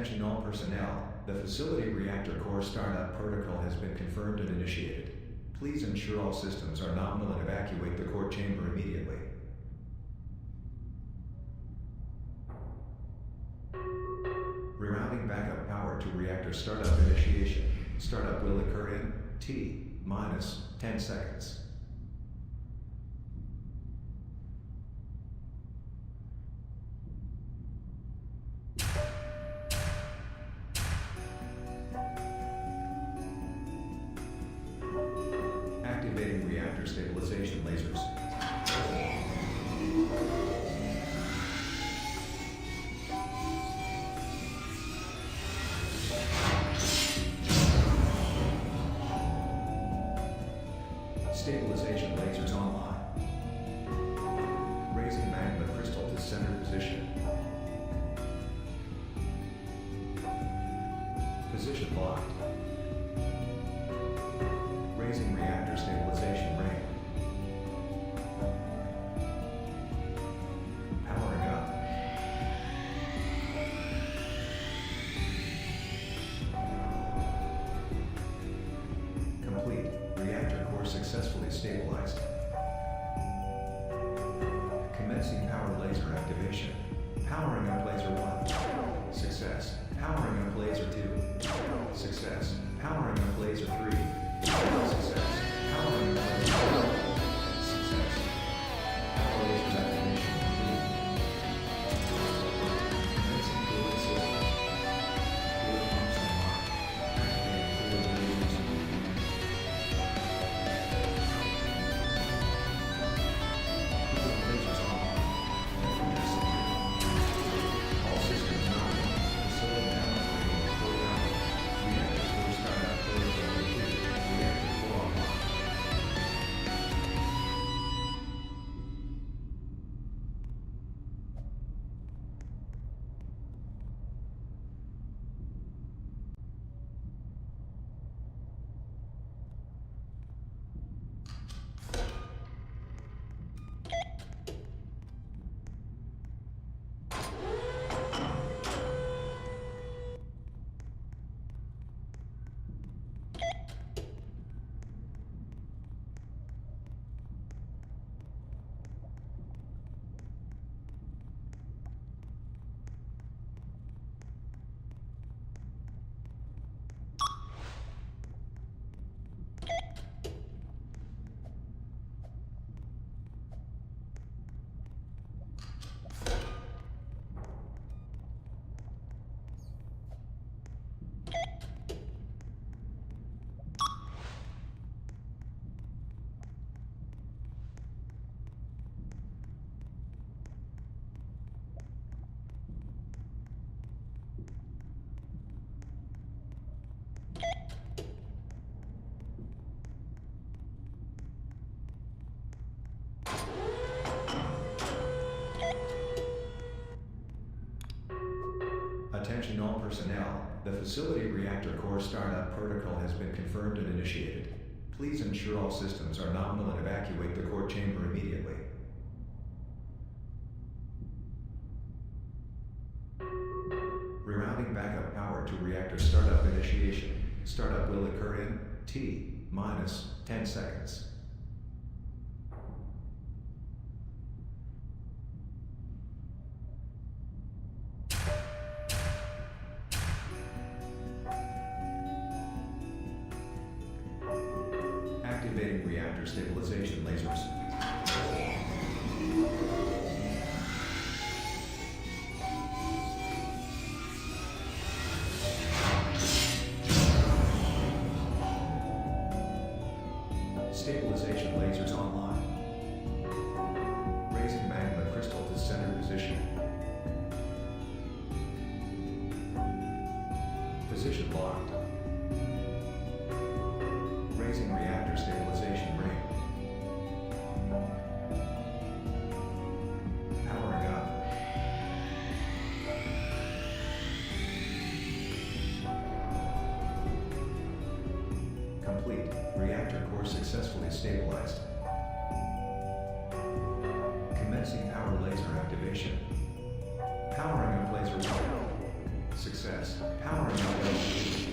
Attention all personnel, the facility reactor core startup protocol has been confirmed and initiated. Please ensure all systems are nominal and evacuate the core chamber immediately. Rerouting backup power to reactor startup initiation. Startup will occur in T-10 seconds. Activating reactor stabilization lasers. Stabilization lasers online. Raising magma crystal to center position. Position locked. Raising reactor stabilization ring. Powering up. Complete. Reactor core successfully stabilized. Commencing power laser activation. Powering up laser 1. Success. Powering up laser 2. Success. Powering up laser 3. Success. Powering up laser 4. Success. Power lasers activation complete. Commencing cooling system. Cooling pumps online. Activating cooling lasers. Lasers online. Temperature secure. All systems nominal. Facility down operating at full power. Reactor core startup protocol completed. Reactor core online. Attention all personnel, the facility reactor core startup protocol has been confirmed and initiated. Please ensure all systems are nominal and evacuate the core chamber immediately. Rerouting backup power to reactor startup initiation. Startup will occur in T-10 seconds. Activating reactor stabilization lasers. Stabilization lasers online. Raising magma crystal to center position. Position locked. Raising reactor stabilization ring. Powering up. Complete. Reactor core successfully stabilized. Commencing power laser activation. Powering up laser 1. Success. Powering up laser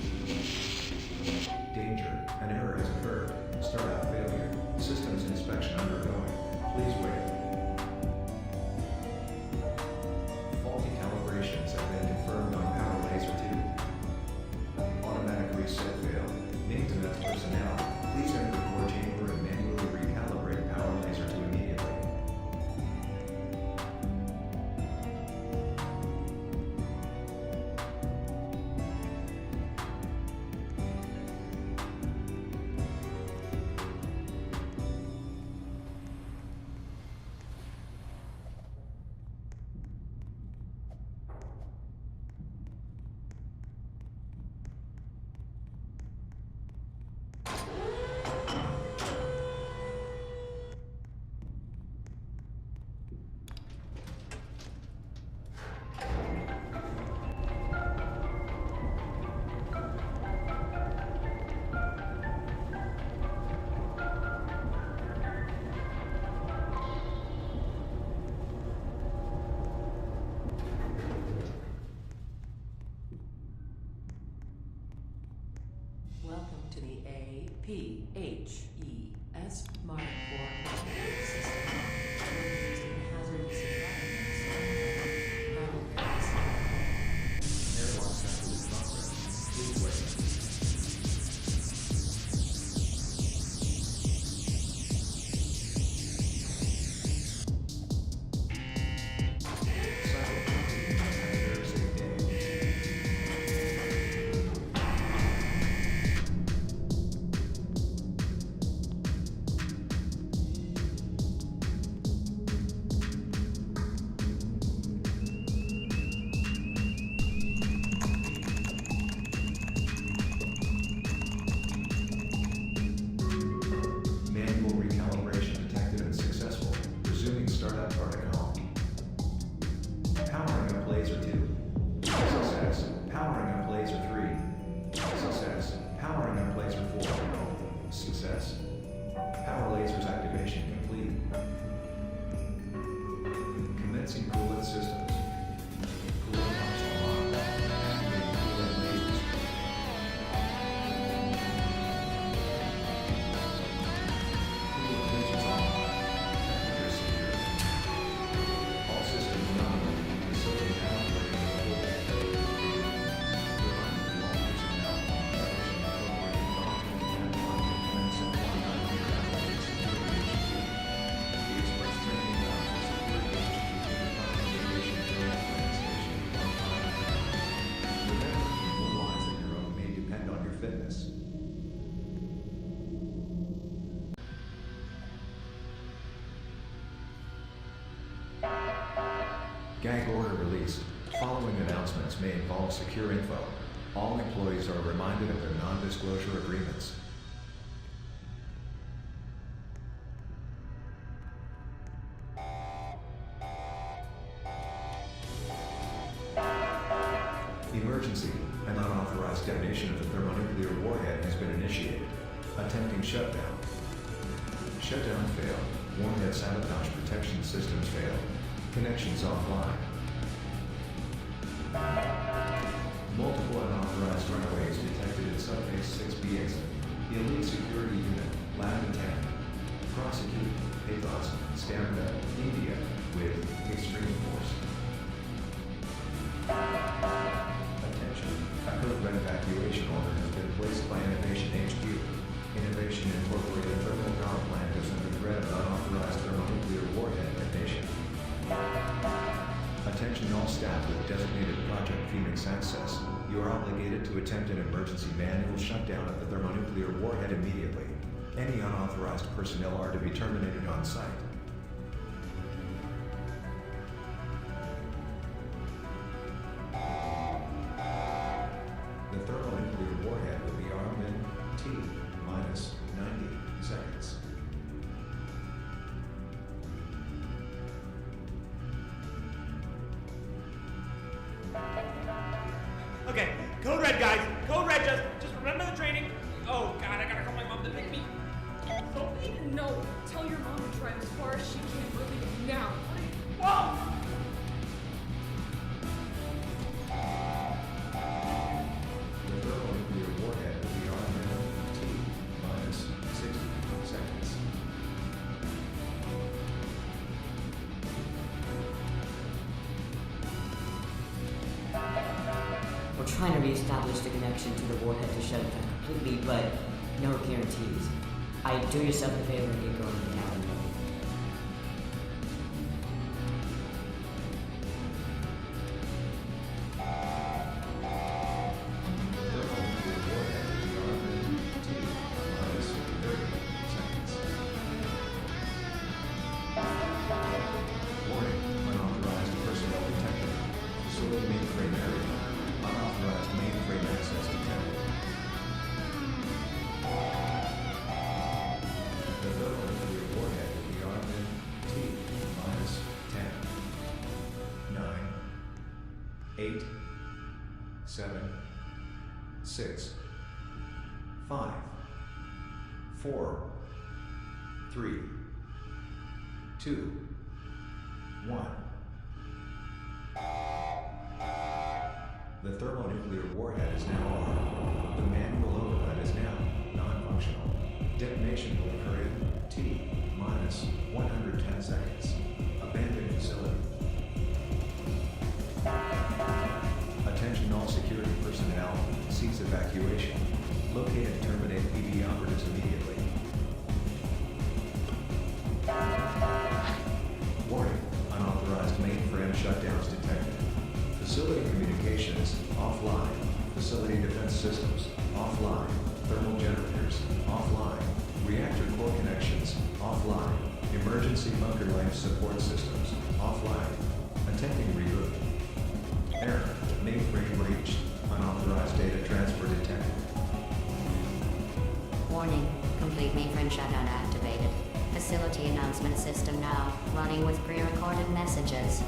2. Danger. An error has occurred. Startup failure. Systems inspection undergoing. Please wait. Faulty calibrations have been confirmed on power laser 2. Automatic reset failed. Maintenance personnel, please enter the core chamber and manually recalibrate power laser 2 immediately. Welcome to the APHES Mark IV system. We're using hazardous environments. Airlock sample in progress. Please wait. Gag order released. Following announcements may involve secure info. All employees are reminded of their non-disclosure agreements. Emergency. An unauthorized detonation of the thermonuclear warhead has been initiated. Attempting shutdown. Shutdown failed. Warhead sabotage protection systems failed. Connections offline. Multiple unauthorized runaways detected in Subbase 6B exit. Elite Security Unit, Lab 10. Prosecute, Pathos, Stamina, India, with extreme force. Attention, a code red evacuation order has been placed by Innovation HQ. Innovation Incorporated Thermal Power Plant is under threat of unauthorized thermonuclear warhead detonation. Attention all staff with designated Project Phoenix access. You are obligated to attempt an emergency manual shutdown of the thermonuclear warhead immediately. Any unauthorized personnel are to be terminated on site. The thermonuclear warhead will be armed in T-minus 90 seconds. Okay, code red, guys. Code red. Just remember the training. Oh God, I gotta call my mom to pick me. No, tell your mom to drive as far as she can. We're leaving now. Whoa! trying to reestablish the connection to the warhead to shut it down completely, but no guarantees. Do yourself a favor and get going now. Eight, 7, 6, 5, 4, 3, 2, 1. The thermonuclear warhead is now armed. The manual override is now non-functional. Detonation will occur in T minus 110 seconds. Abandon facility. Attention all security personnel, cease evacuation. Locate and terminate PB operatives immediately. Warning, unauthorized mainframe shutdowns detected. Facility communications, offline. Facility defense systems, offline. Thermal generators, offline. Reactor core connections, offline. Emergency bunker life support systems, offline. Attempting reboot. Error. Mainframe breached. Unauthorized data transfer detected. Warning. Complete mainframe shutdown activated. Facility announcement system now. Running with pre-recorded messages.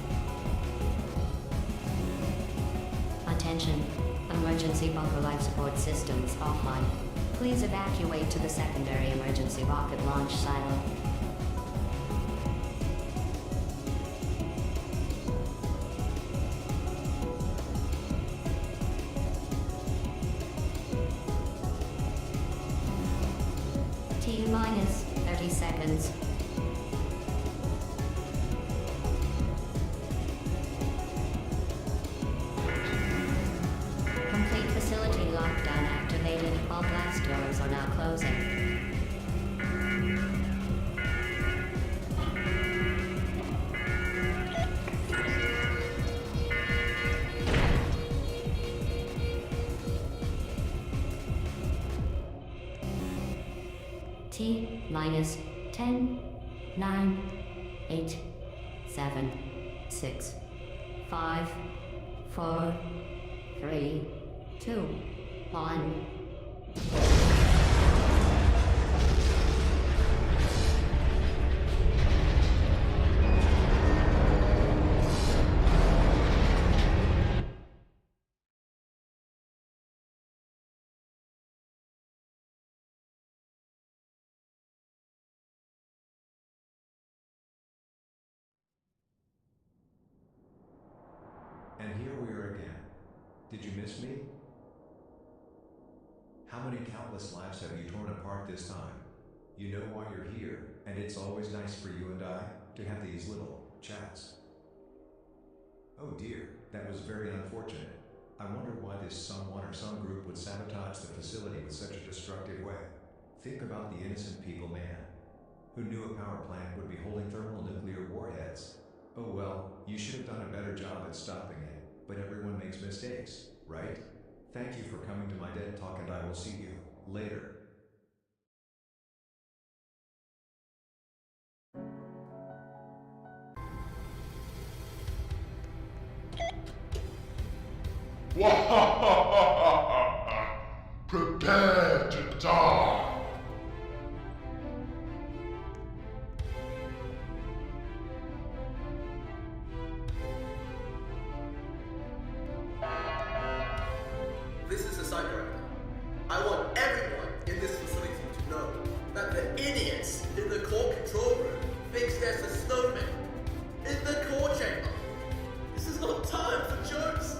Attention. Emergency bunker life support systems offline. Please evacuate to the secondary emergency rocket launch silo. T minus 30 seconds. Complete facility lockdown activated. All blast doors are now closing. T minus 10, 9, 8, 7, 6, 5, 4, 3, 2, 1. And here we are again. Did you miss me? How many countless lives have you torn apart this time? You know why you're here, and it's always nice for you and I to have these little chats. Oh dear, that was very unfortunate. I wonder why this someone or some group would sabotage the facility with such a destructive way. Think about the innocent people, man. Who knew a power plant would be holding thermonuclear warheads? Oh well, you should have done a better job at stopping it, but everyone makes mistakes, right? Thank you for coming to my dead talk, and I will see you later. Prepare to die! This is a site director. I want everyone in this facility to know that the idiots in the core control room thinks there's a snowman in the core chamber. This is not time for jokes.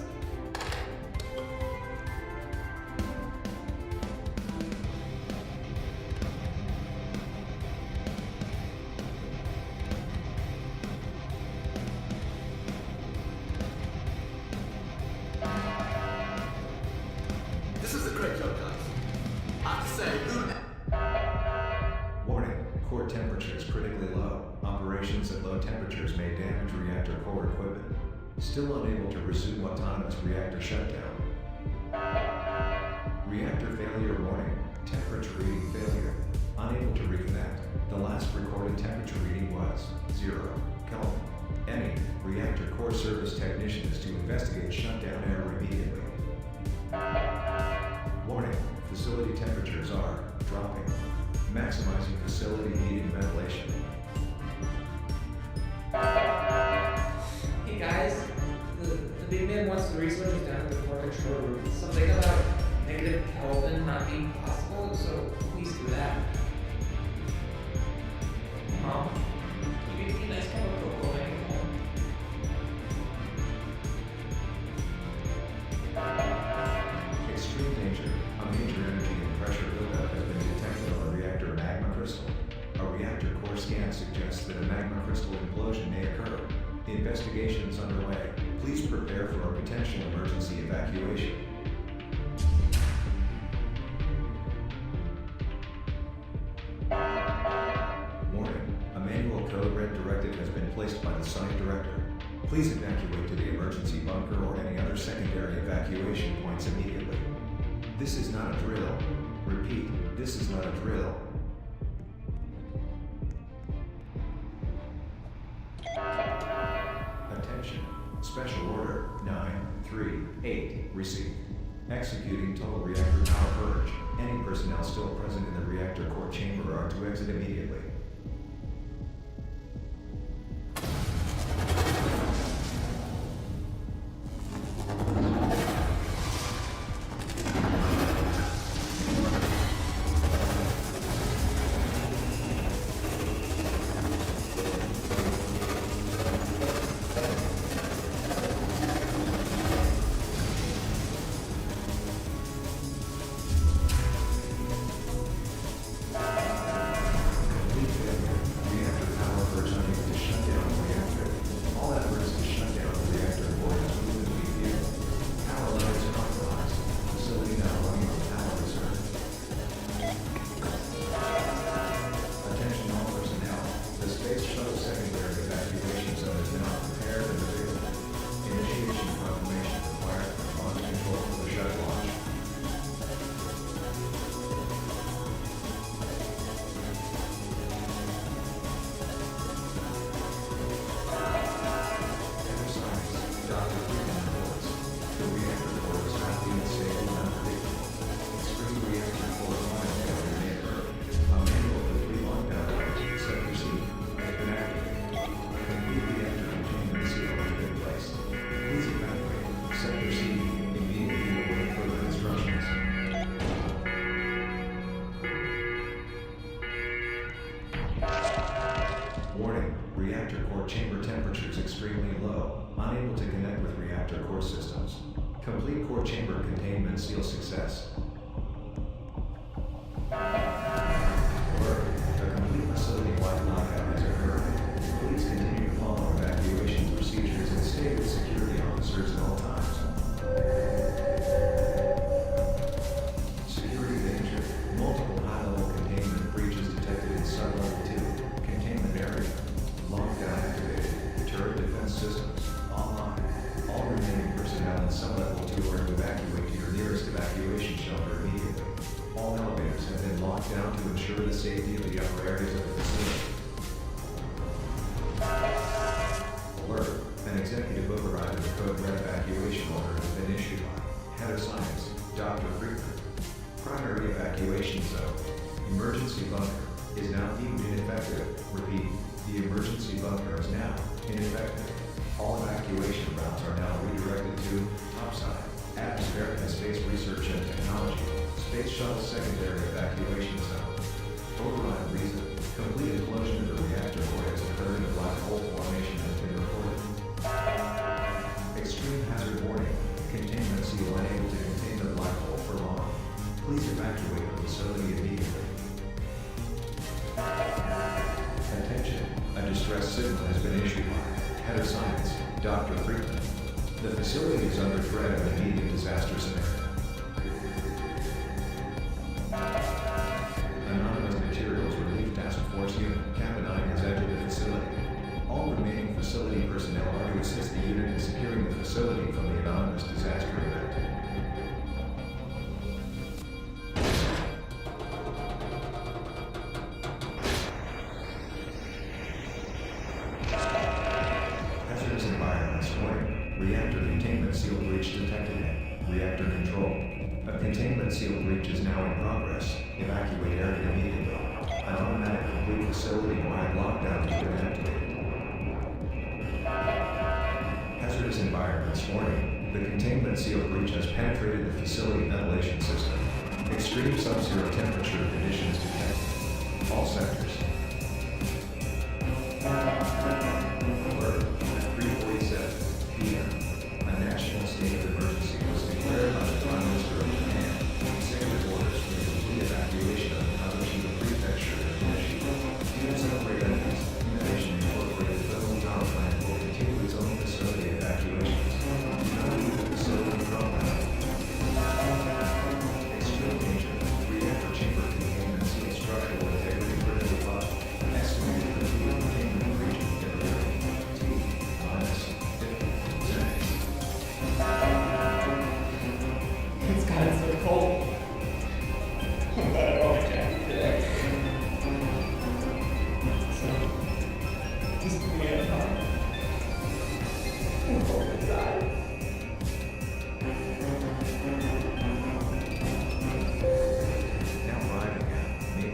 at low temperatures may damage reactor core equipment. Still unable to resume autonomous reactor shutdown. Reactor failure warning. Temperature reading failure. Unable to reconnect. The last recorded temperature reading was 0 Kelvin. Any reactor core service technician is to investigate shutdown error immediately. Warning. Facility temperatures are dropping. Maximizing facility heating and ventilation. Hey guys, the big man wants the resources down at the core control room. Something about negative Kelvin not being possible, so please do that. Mom, you give me a nice cup of cocoa when I get home. Extreme danger. A major energy and pressure buildup has been detected on a reactor magma crystal. A reactor core scan suggests that a magma crystal implosion may occur. The investigation is underway. Please prepare for a potential emergency evacuation. Warning. A manual code red directive has been placed by the site director. Please evacuate to the emergency bunker or any other secondary evacuation points immediately. This is not a drill. Repeat, this is not a drill. Attention. Special Order 938 received. Executing total reactor power purge. Any personnel still present in the reactor core chamber are to exit immediately. Warning, reactor core chamber temperatures extremely low, unable to connect with reactor core systems. Complete core chamber containment seal success. Alert, a complete facility-wide blackout has occurred. Please continue to follow evacuation procedures and stay with security officers at all times. Security danger. Multiple high-level containment breaches detected in sub-level 2. Containment area. Lockdown activated. Turret defense systems. Online. All remaining personnel in sub-level 2 are to evacuate to your nearest evacuation shelter immediately. All elevators have been locked down to ensure the safety of the upper areas of the facility. Alert. An executive override of the code red evacuation order has been issued by Head of Science, Dr. Freezedown. Primary evacuation zone. Emergency bunker is now deemed ineffective. Repeat, the emergency bunker is now ineffective. All evacuation routes are now redirected to topside, atmospheric and space research and technology, space shuttle secondary evacuation zone. Override reason, complete implosion of the reactor core has occurred and a black hole formation has been reported. Extreme hazard warning, containment seal unable to contain the black hole for long. Please evacuate the facility immediately. Attention, a distress signal has been issued by Head of Science, Dr. Freeman. The facility is under threat of an immediate disaster scenario. Anonymous Materials Relief Task Force Unit, Captain I has entered the facility. All facility from the anonymous disaster event. Hazardous environments warning. Reactor containment seal breach detected. Reactor control. A containment seal breach is now in progress. Evacuate area immediately. An automatic complete facility-wide lockdown has been activated. Hazardous environments warning. The containment seal breach has penetrated the facility ventilation system. Extreme sub-zero temperature conditions detected. All sectors. Alert at 3:47 p.m. A national state of emergency was declared by the Prime Minister of Japan. Executive orders for the complete evacuation of the Kabushima Prefecture and Hiroshima. Units operate enemies. Innovation Incorporated thermal power plant will continue its own facility evacuations. Do not leave the facility from now. Extreme danger. Reactor chamber containment seal structural integrity critical above. Estimated complete containment breach integrity. T minus 50 seconds. It's gotten so cold. I'm glad I brought my jacket today. So, just put me in a car. I'm cold inside. Now arriving at me,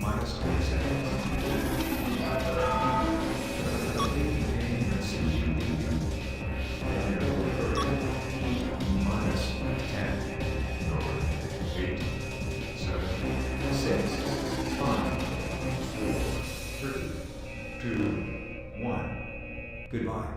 minus 20 seconds. Minus 10, 8, 7, 6, 5, 4, 3, 2, 1. Goodbye.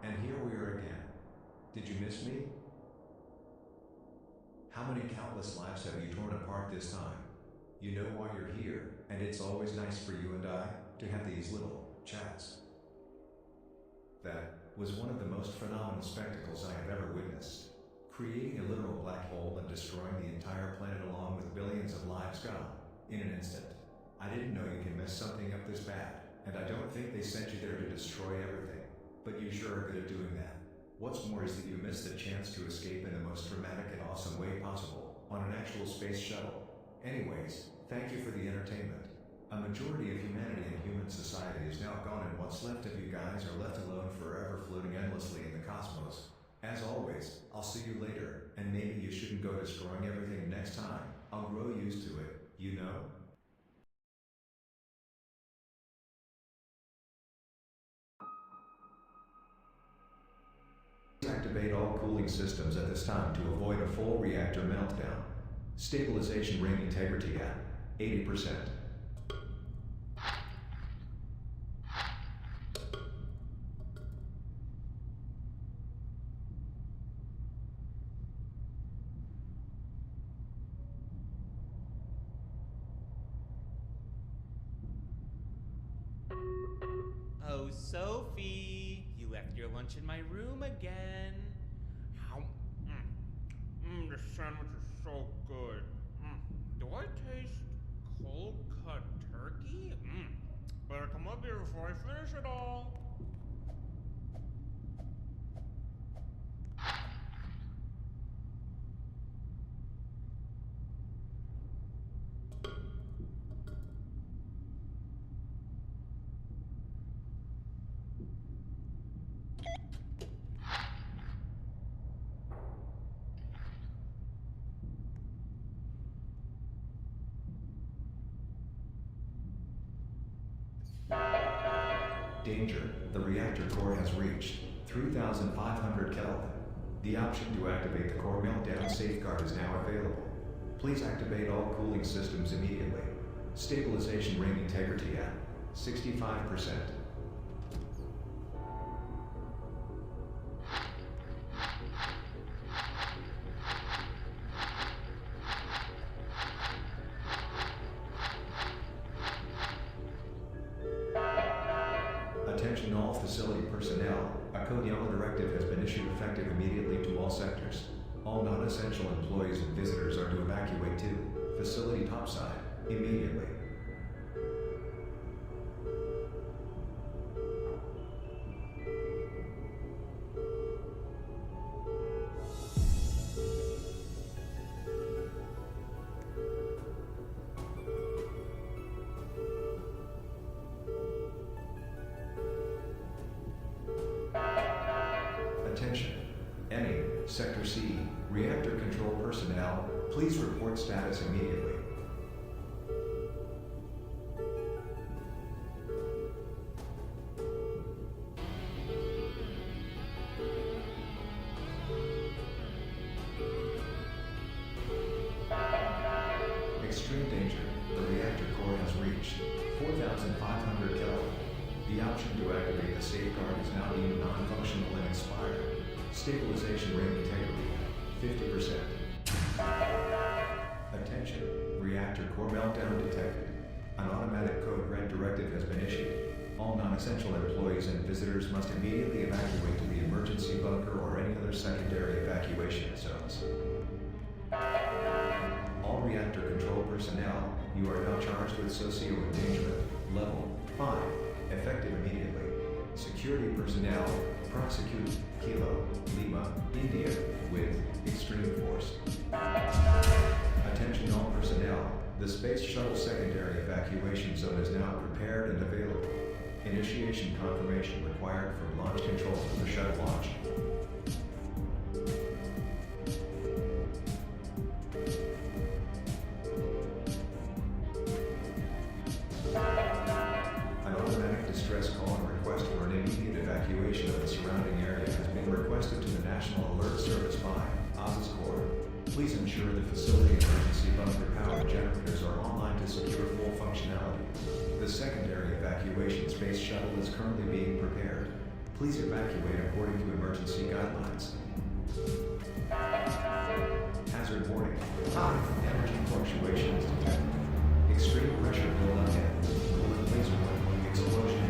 And here we are again. Did you miss me? How many countless lives have you torn apart this time? You know why you're here, and it's always nice for you and I to have these little chats. That was one of the most phenomenal spectacles I have ever witnessed. Creating a literal black hole and destroying the entire planet along with billions of lives gone in an instant. I didn't know you can mess something up this bad, and I don't think they sent you there to destroy everything. But you sure are good at doing that. What's more is that you missed the chance to escape in the most dramatic and awesome way possible, on an actual space shuttle. Anyways, thank you for the entertainment. A majority of humanity and human society is now gone, and what's left of you guys are left alone forever floating endlessly in the cosmos. As always, I'll see you later, and maybe you shouldn't go destroying everything next time. I'll grow used to it, you know? Activate all cooling systems at this time to avoid a full reactor meltdown. Stabilization ring integrity at 80%. Oh, Sophie, you left your lunch in my room again. How? The sandwich is so good. Do I taste cold cut turkey? Better come up here before I finish it all. Danger. The reactor core has reached 3,500 Kelvin. The The option to activate the core meltdown safeguard is now available. Please activate all cooling systems immediately. Stabilization ring integrity at 65%. Attention all facility personnel, a code yellow directive has been issued effective immediately to all sectors. All non-essential employees and visitors are to evacuate to facility topside immediately. Attention. Any, Sector C, reactor control personnel, please report status immediately. Extreme danger. The reactor core has reached 4,500 Kelvin. The option to activate the safeguard is now deemed non-functional and expired. Stabilization ring integrity, 50%. Attention, reactor core meltdown detected. An automatic code red directive has been issued. All non-essential employees and visitors must immediately evacuate to the emergency bunker or any other secondary evacuation zones. All reactor control personnel, you are now charged with socio-endangerment, level 5, effective immediately. Security personnel, prosecute Kilo, Lima, India, with extreme force. Attention all personnel, the Space Shuttle secondary evacuation zone is now prepared and available. Initiation confirmation required for launch control for the shuttle launch. An automatic distress call and request for an immediate evacuation of the surrounding area has been requested to the National Alert Service by OSIS Corps. Please ensure the facility emergency bunker power generators are online to secure full functionality. The secondary evacuation space shuttle is currently being prepared. Please evacuate according to emergency guidelines. Hazard warning. High energy fluctuations detected. Extreme pressure buildup and coolant laser warning explosion.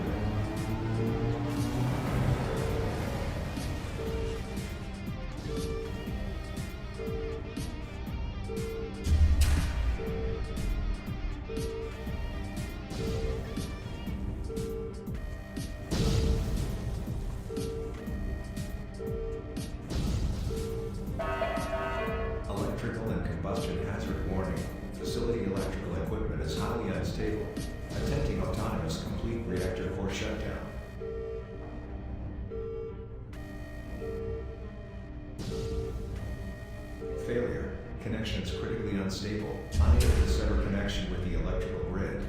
Electrical and combustion hazard warning. Facility electrical equipment is highly unstable. Attempting autonomous complete reactor core shutdown. Failure. Connections critically unstable. Unable to sever connection with the electrical grid.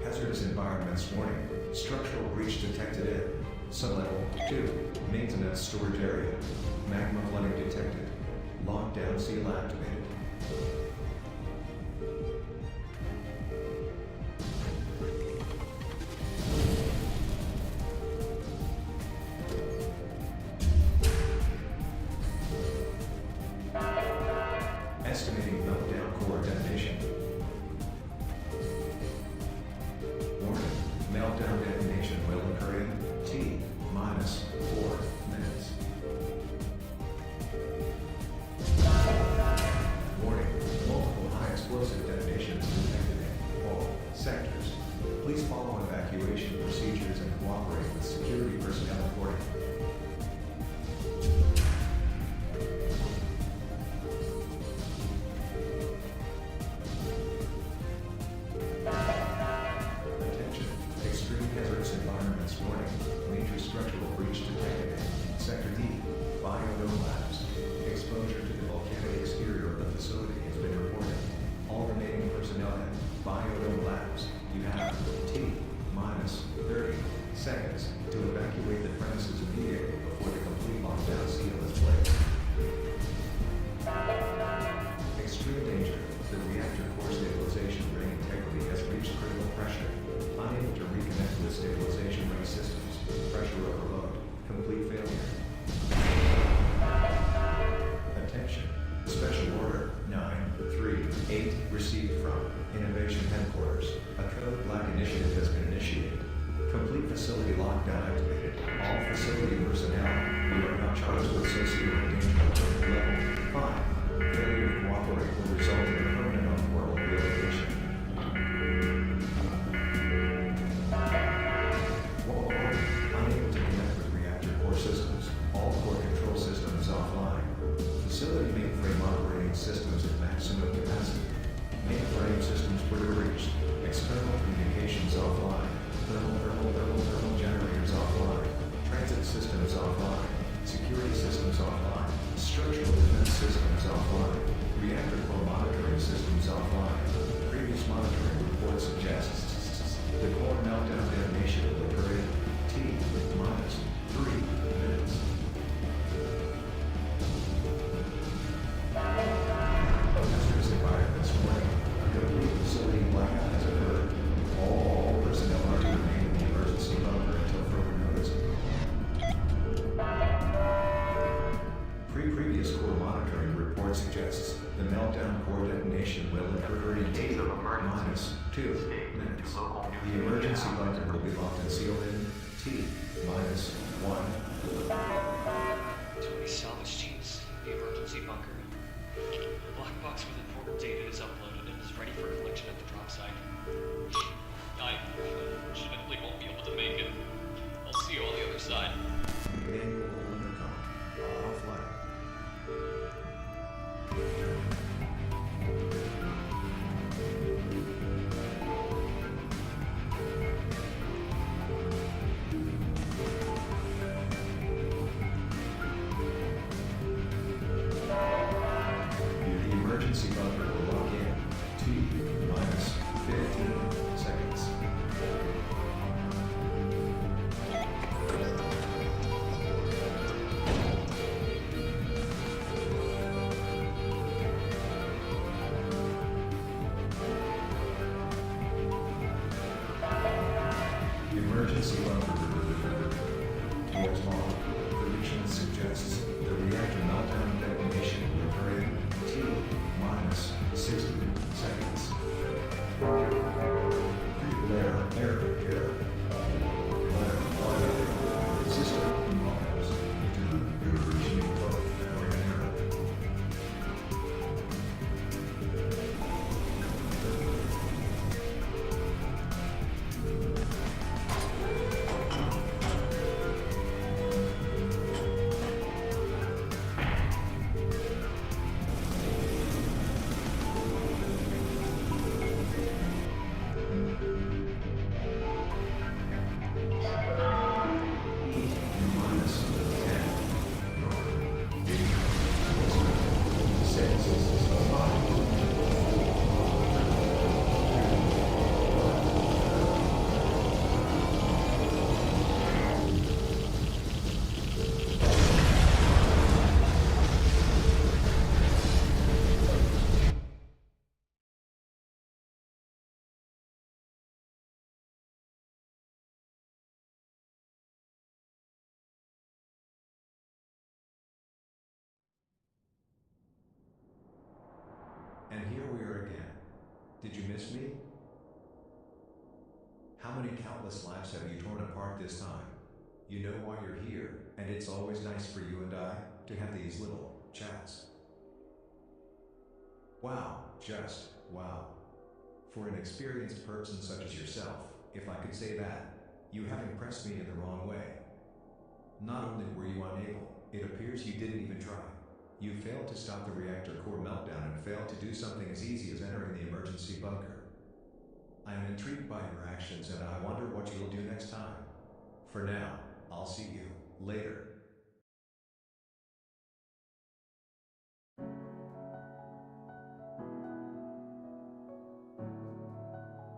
Hazardous environments warning. Structural breach detected in sublevel 2, maintenance storage area. Magma flooding detected. Lockdown seal activated. Estimating meltdown core detonation. Warning, meltdown detonation will occur in T-4 minutes. Warning, multiple high explosive detonations detected in all sectors. Please follow evacuation procedures and cooperate with security personnel accordingly. Attention, extreme hazardous environments warning. Major structural breach detected in Sector D, Biodome Labs. Exposure to the volcanic exterior of the facility has been reported. All remaining Received from Innovation Headquarters. A code black initiative has been initiated. Complete facility lockdown activated. All facility personnel, you are now charged with socio-endangerment level 5. Failure to cooperate will result in a permanent off-world relocation. Warhead, unable to connect with reactor core systems. All core control systems offline. Facility mainframe operating systems at maximum capacity. Mainframe systems were reached. External communications offline. Thermal generators offline. Transit systems offline. Security systems offline. Structural defense systems offline. Reactor core monitoring systems offline. Previous monitoring report suggests the core meltdown detonation will occur in T-3 minutes. Hazardous environment this morning. A complete facility blackout has occurred. All personnel are to remain in the emergency bunker until further notice. Previous core monitoring report suggests the meltdown core detonation will occur in T-2 minutes. The emergency bunker will be locked and sealed in T-1. Too many salvage teams. The emergency bunker. The black box with important data is uploaded and is ready for collection at the drop site. I unfortunately won't be able to make it. I'll see you on the other side. Manual intercom. Offline. The emergency bunker will lock in T-minus 15 seconds. Emergency bunker towards model. Prediction suggests the reactor meltdown detonation will occur in T-minus 60 seconds. Air. System models. Reaching both error. Minus 10. 5. And here we are again. Did you miss me? How many countless lives have you torn apart this time? You know why you're here, and it's always nice for you and I to have these little chats. Wow, just wow. For an experienced person such as yourself, if I could say that, you have impressed me in the wrong way. Not only were you unable, it appears you didn't even try. You failed to stop the reactor core meltdown and failed to do something as easy as entering the emergency bunker. I am intrigued by your actions and I wonder what you'll do next time. For now, I'll see you later.